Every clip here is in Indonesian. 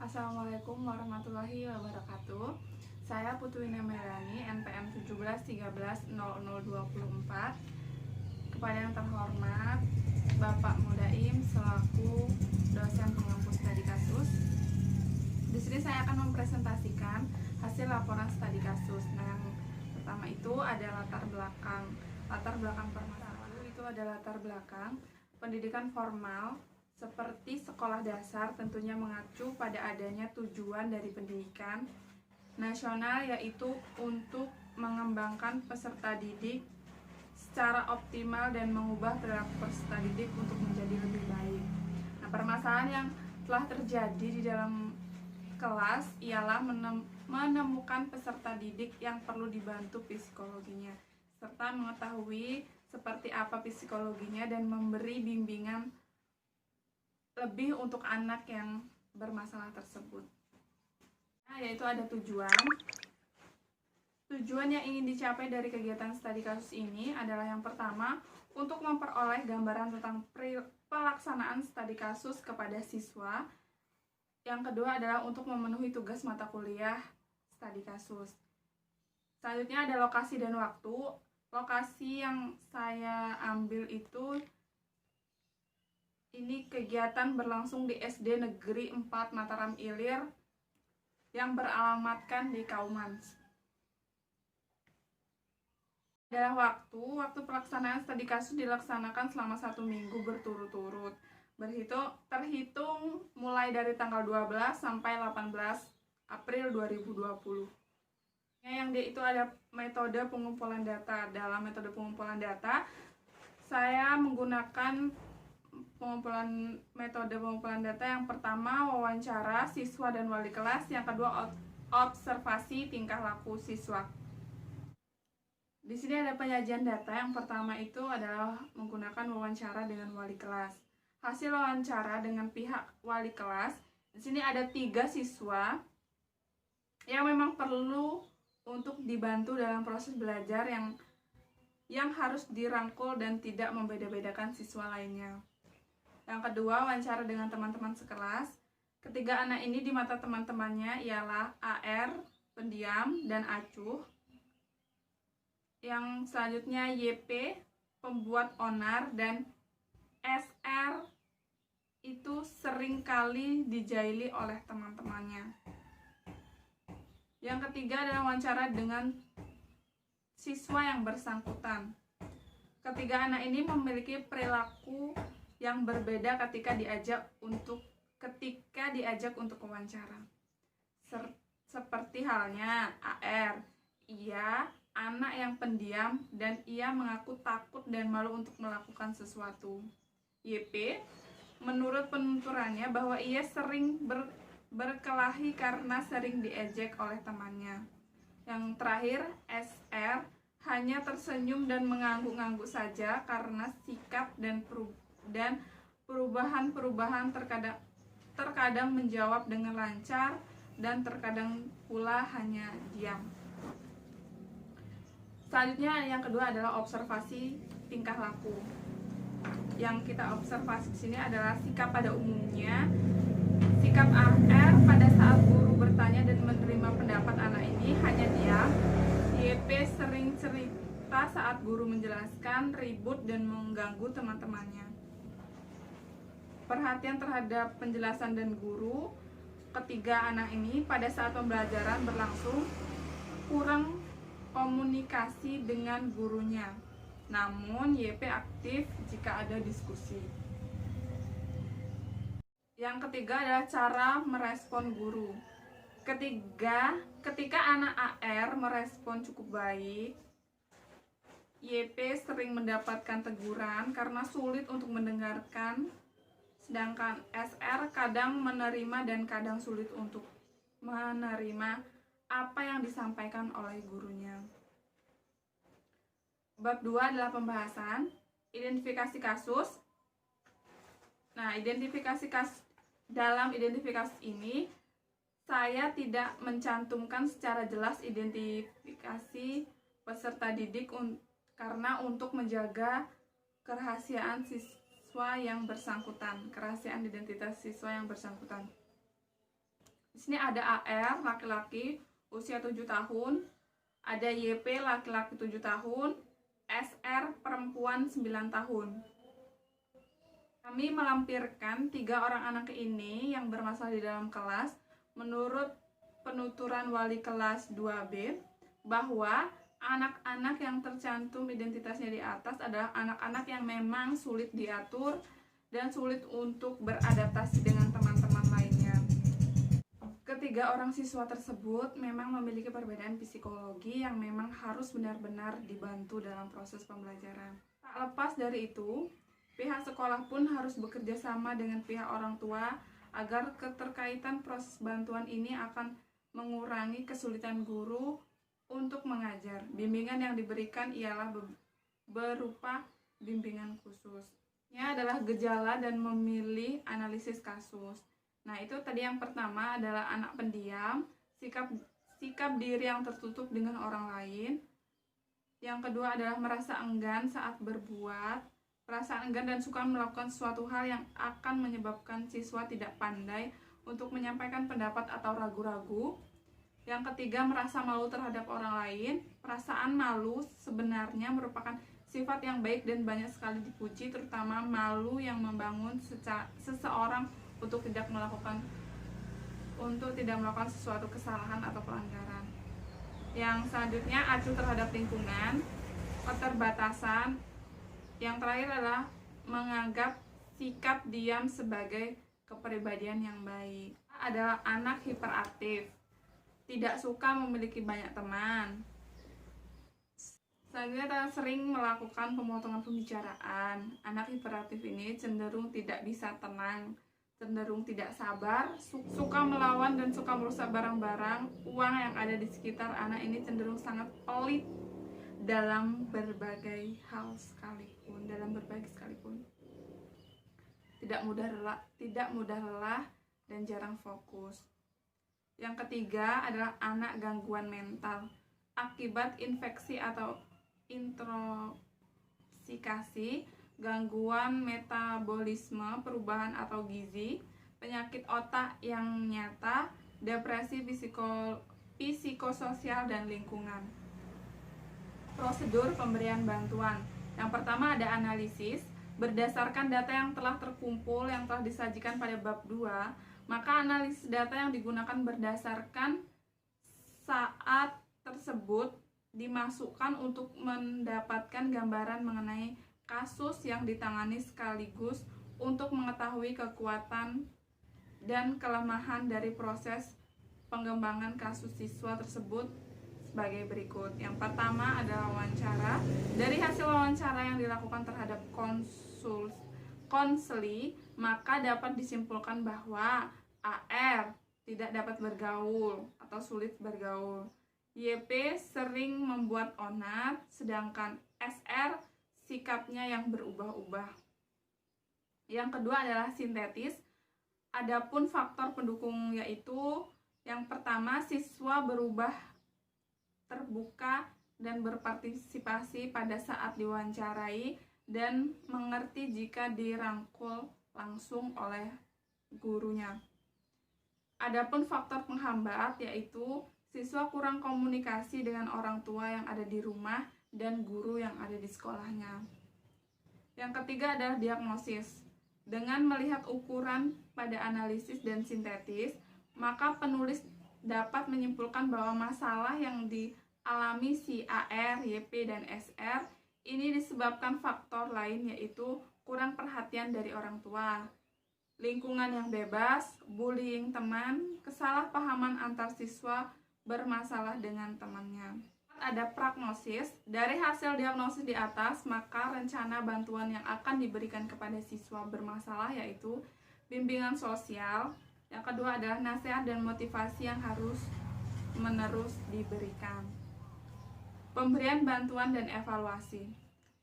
Assalamualaikum warahmatullahi wabarakatuh. Saya Putuina Melani, NPM 17130024. Kepada yang terhormat Bapak Mudaim selaku dosen pengampu studi kasus. Di sini saya akan mempresentasikan hasil laporan studi kasus. Nah, yang pertama itu ada latar belakang permasalahan. Itu ada latar belakang pendidikan formal seperti sekolah dasar tentunya mengacu pada adanya tujuan dari pendidikan nasional, yaitu untuk mengembangkan peserta didik secara optimal dan mengubah perilaku peserta didik untuk menjadi lebih baik. Nah, permasalahan yang telah terjadi di dalam kelas ialah menemukan peserta didik yang perlu dibantu psikologinya, serta mengetahui seperti apa psikologinya dan memberi bimbingan lebih untuk anak yang bermasalah tersebut. Nah, yaitu ada tujuan. Tujuan yang ingin dicapai dari kegiatan studi kasus ini adalah yang pertama, untuk memperoleh gambaran tentang pelaksanaan studi kasus kepada siswa. Yang kedua adalah untuk memenuhi tugas mata kuliah studi kasus. Selanjutnya ada lokasi dan waktu. Lokasi yang saya ambil itu ini kegiatan berlangsung di SD Negeri 4 Mataram Ilir yang beralamatkan di Kauman. Adalah waktu pelaksanaan studi kasus dilaksanakan selama 1 minggu berturut-turut, terhitung mulai dari tanggal 12 sampai 18 April 2020. Yang itu ada metode pengumpulan data. Dalam metode pengumpulan data, saya menggunakan metode pengumpulan data. Yang pertama, wawancara siswa dan wali kelas. Yang kedua, observasi tingkah laku siswa. Di sini ada penyajian data. Yang pertama itu adalah menggunakan wawancara dengan wali kelas. Hasil wawancara dengan pihak wali kelas. Di sini ada 3 siswa yang memang perlu untuk dibantu dalam proses belajar yang harus dirangkul dan tidak membeda-bedakan siswa lainnya. Yang kedua, wawancara dengan teman-teman sekelas. Ketiga anak ini di mata teman-temannya ialah AR, pendiam, dan acuh. Yang selanjutnya YP, pembuat onar, dan SR itu seringkali dijaili oleh teman-temannya. Yang ketiga adalah wawancara dengan siswa yang bersangkutan. Ketiga anak ini memiliki perilaku yang berbeda ketika diajak untuk wawancara. Seperti halnya AR, ia anak yang pendiam dan ia mengaku takut dan malu untuk melakukan sesuatu. YP, menurut penuturannya bahwa ia sering berkelahi karena sering diejek oleh temannya. Yang terakhir, SR hanya tersenyum dan mengangguk-angguk saja karena sikap dan perubahan-perubahan terkadang menjawab dengan lancar dan terkadang pula hanya diam. Selanjutnya yang kedua adalah observasi tingkah laku. Yang kita observasi di sini adalah sikap pada umumnya. Sikap AR pada saat guru bertanya dan menerima pendapat anak ini hanya diam. YP sering cerita saat guru menjelaskan, ribut dan mengganggu teman-temannya. Perhatian terhadap penjelasan dan guru. Ketiga anak ini pada saat pembelajaran berlangsung kurang komunikasi dengan gurunya. Namun YP aktif jika ada diskusi. Yang ketiga adalah cara merespon guru. Ketika anak AR merespon cukup baik, YP sering mendapatkan teguran karena sulit untuk mendengarkan, sedangkan SR kadang menerima dan kadang sulit untuk menerima apa yang disampaikan oleh gurunya. Bab 2 adalah pembahasan identifikasi kasus. Nah, dalam identifikasi ini saya tidak mencantumkan secara jelas identifikasi peserta didik karena untuk menjaga kerahasiaan siswa yang bersangkutan, kerahasiaan identitas siswa yang bersangkutan. Di sini ada AR laki-laki usia 7 tahun, ada YP laki-laki 7 tahun, SR perempuan 9 tahun. Kami melampirkan 3 orang anak ini yang bermasalah di dalam kelas. Menurut penuturan wali kelas 2B bahwa anak-anak yang tercantum identitasnya di atas adalah anak-anak yang memang sulit diatur dan sulit untuk beradaptasi dengan teman-teman lainnya. Ketiga orang siswa tersebut memang memiliki perbedaan psikologi yang memang harus benar-benar dibantu dalam proses pembelajaran. Tak lepas dari itu, pihak sekolah pun harus bekerja sama dengan pihak orang tua agar keterkaitan proses bantuan ini akan mengurangi kesulitan guru untuk mengajar. Bimbingan yang diberikan ialah berupa bimbingan khusus. Ini adalah gejala dan memilih analisis kasus. Nah, itu tadi yang pertama adalah anak pendiam, sikap diri yang tertutup dengan orang lain. Yang kedua adalah merasa enggan saat berbuat, perasaan enggan dan suka melakukan suatu hal yang akan menyebabkan siswa tidak pandai untuk menyampaikan pendapat atau ragu-ragu. Yang ketiga, merasa malu terhadap orang lain. Perasaan malu sebenarnya merupakan sifat yang baik dan banyak sekali dipuji, terutama malu yang membangun seseorang untuk tidak melakukan sesuatu kesalahan atau pelanggaran. Yang selanjutnya, acuh terhadap lingkungan, keterbatasan. Yang terakhir adalah menganggap sikap diam sebagai kepribadian yang baik. Adalah anak hiperaktif, tidak suka memiliki banyak teman. Selanjutnya, sering melakukan pemotongan pembicaraan. Anak hiperaktif ini cenderung tidak bisa tenang, cenderung tidak sabar, suka melawan dan suka merusak barang-barang. Uang yang ada di sekitar anak ini cenderung sangat pelit dalam berbagai hal sekalipun, Tidak mudah lelah dan jarang fokus. Yang ketiga adalah anak gangguan mental akibat infeksi atau intoxikasi, gangguan metabolisme, perubahan atau gizi, penyakit otak yang nyata, depresi psikososial dan lingkungan. Prosedur pemberian bantuan. Yang pertama ada analisis. Berdasarkan data yang telah terkumpul yang telah disajikan pada bab 2, maka analisis data yang digunakan berdasarkan saat tersebut dimasukkan untuk mendapatkan gambaran mengenai kasus yang ditangani sekaligus untuk mengetahui kekuatan dan kelemahan dari proses pengembangan kasus siswa tersebut sebagai berikut. Yang pertama adalah wawancara. Dari hasil wawancara yang dilakukan terhadap konseli, maka dapat disimpulkan bahwa AR tidak dapat bergaul atau sulit bergaul. YP sering membuat onar, sedangkan SR sikapnya yang berubah-ubah. Yang kedua adalah sintetis. Adapun faktor pendukung yaitu yang pertama, siswa berubah terbuka dan berpartisipasi pada saat diwawancarai dan mengerti jika dirangkul langsung oleh gurunya. Adapun faktor penghambat yaitu siswa kurang komunikasi dengan orang tua yang ada di rumah dan guru yang ada di sekolahnya. Yang ketiga adalah diagnosis. Dengan melihat ukuran pada analisis dan sintetis, maka penulis dapat menyimpulkan bahwa masalah yang dialami si AR, YP, dan SR ini disebabkan faktor lain yaitu kurang perhatian dari orang tua, lingkungan yang bebas, bullying teman, kesalahpahaman antar siswa bermasalah dengan temannya. Ada prognosis. Dari hasil diagnosis di atas, maka rencana bantuan yang akan diberikan kepada siswa bermasalah yaitu bimbingan sosial. Yang kedua adalah nasihat dan motivasi yang harus menerus diberikan. Pemberian bantuan dan evaluasi.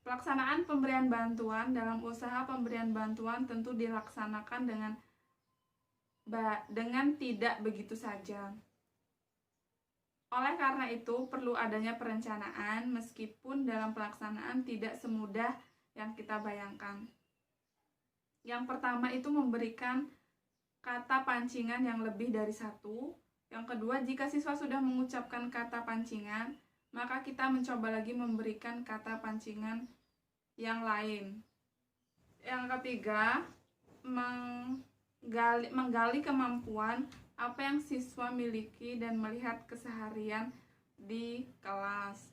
Pelaksanaan pemberian bantuan. Dalam usaha pemberian bantuan tentu dilaksanakan dengan tidak begitu saja. Oleh karena itu, perlu adanya perencanaan meskipun dalam pelaksanaan tidak semudah yang kita bayangkan. Yang pertama itu memberikan kata pancingan yang lebih dari satu. Yang kedua, jika siswa sudah mengucapkan kata pancingan, maka kita mencoba lagi memberikan kata pancingan yang lain. Yang ketiga, menggali kemampuan apa yang siswa miliki dan melihat keseharian di kelas.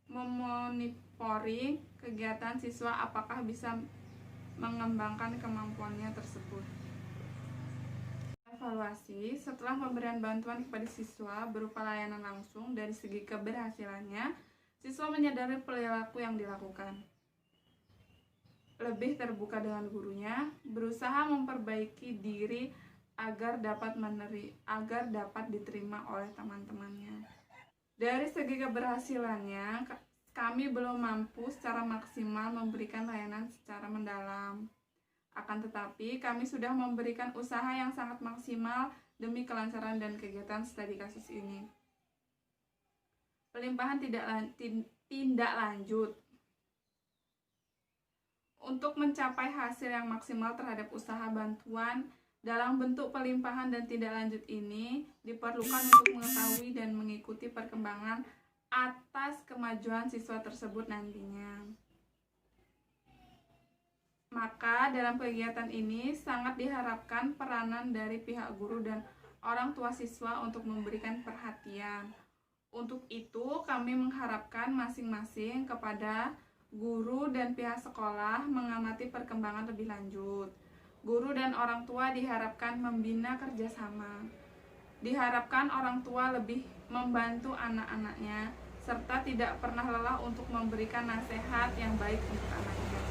Memonitoring kegiatan siswa apakah bisa mengembangkan kemampuannya tersebut. Evaluasi setelah pemberian bantuan kepada siswa berupa layanan langsung. Dari segi keberhasilannya, siswa menyadari perilaku yang dilakukan, lebih terbuka dengan gurunya, berusaha memperbaiki diri agar dapat diterima oleh teman-temannya. Dari segi keberhasilannya, kami belum mampu secara maksimal memberikan layanan secara mendalam. Akan tetapi, kami sudah memberikan usaha yang sangat maksimal demi kelancaran dan kegiatan studi kasus ini. Pelimpahan tindak lanjut. Untuk mencapai hasil yang maksimal terhadap usaha bantuan dalam bentuk pelimpahan dan tindak lanjut ini, diperlukan untuk mengetahui dan mengikuti perkembangan atas kemajuan siswa tersebut nantinya. Maka dalam kegiatan ini sangat diharapkan peranan dari pihak guru dan orang tua siswa untuk memberikan perhatian. Untuk itu kami mengharapkan masing-masing kepada guru dan pihak sekolah mengamati perkembangan lebih lanjut. Guru dan orang tua diharapkan membina kerjasama. Diharapkan orang tua lebih membantu anak-anaknya, serta tidak pernah lelah untuk memberikan nasihat yang baik untuk anaknya.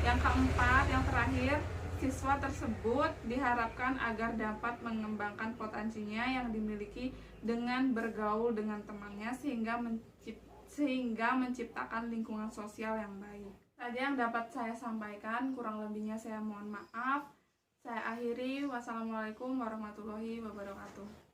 Yang keempat, yang terakhir, siswa tersebut diharapkan agar dapat mengembangkan potensinya yang dimiliki dengan bergaul dengan temannya sehingga menciptakan lingkungan sosial yang baik. Saja yang dapat saya sampaikan, kurang lebihnya saya mohon maaf. Saya akhiri. Wassalamualaikum warahmatullahi wabarakatuh.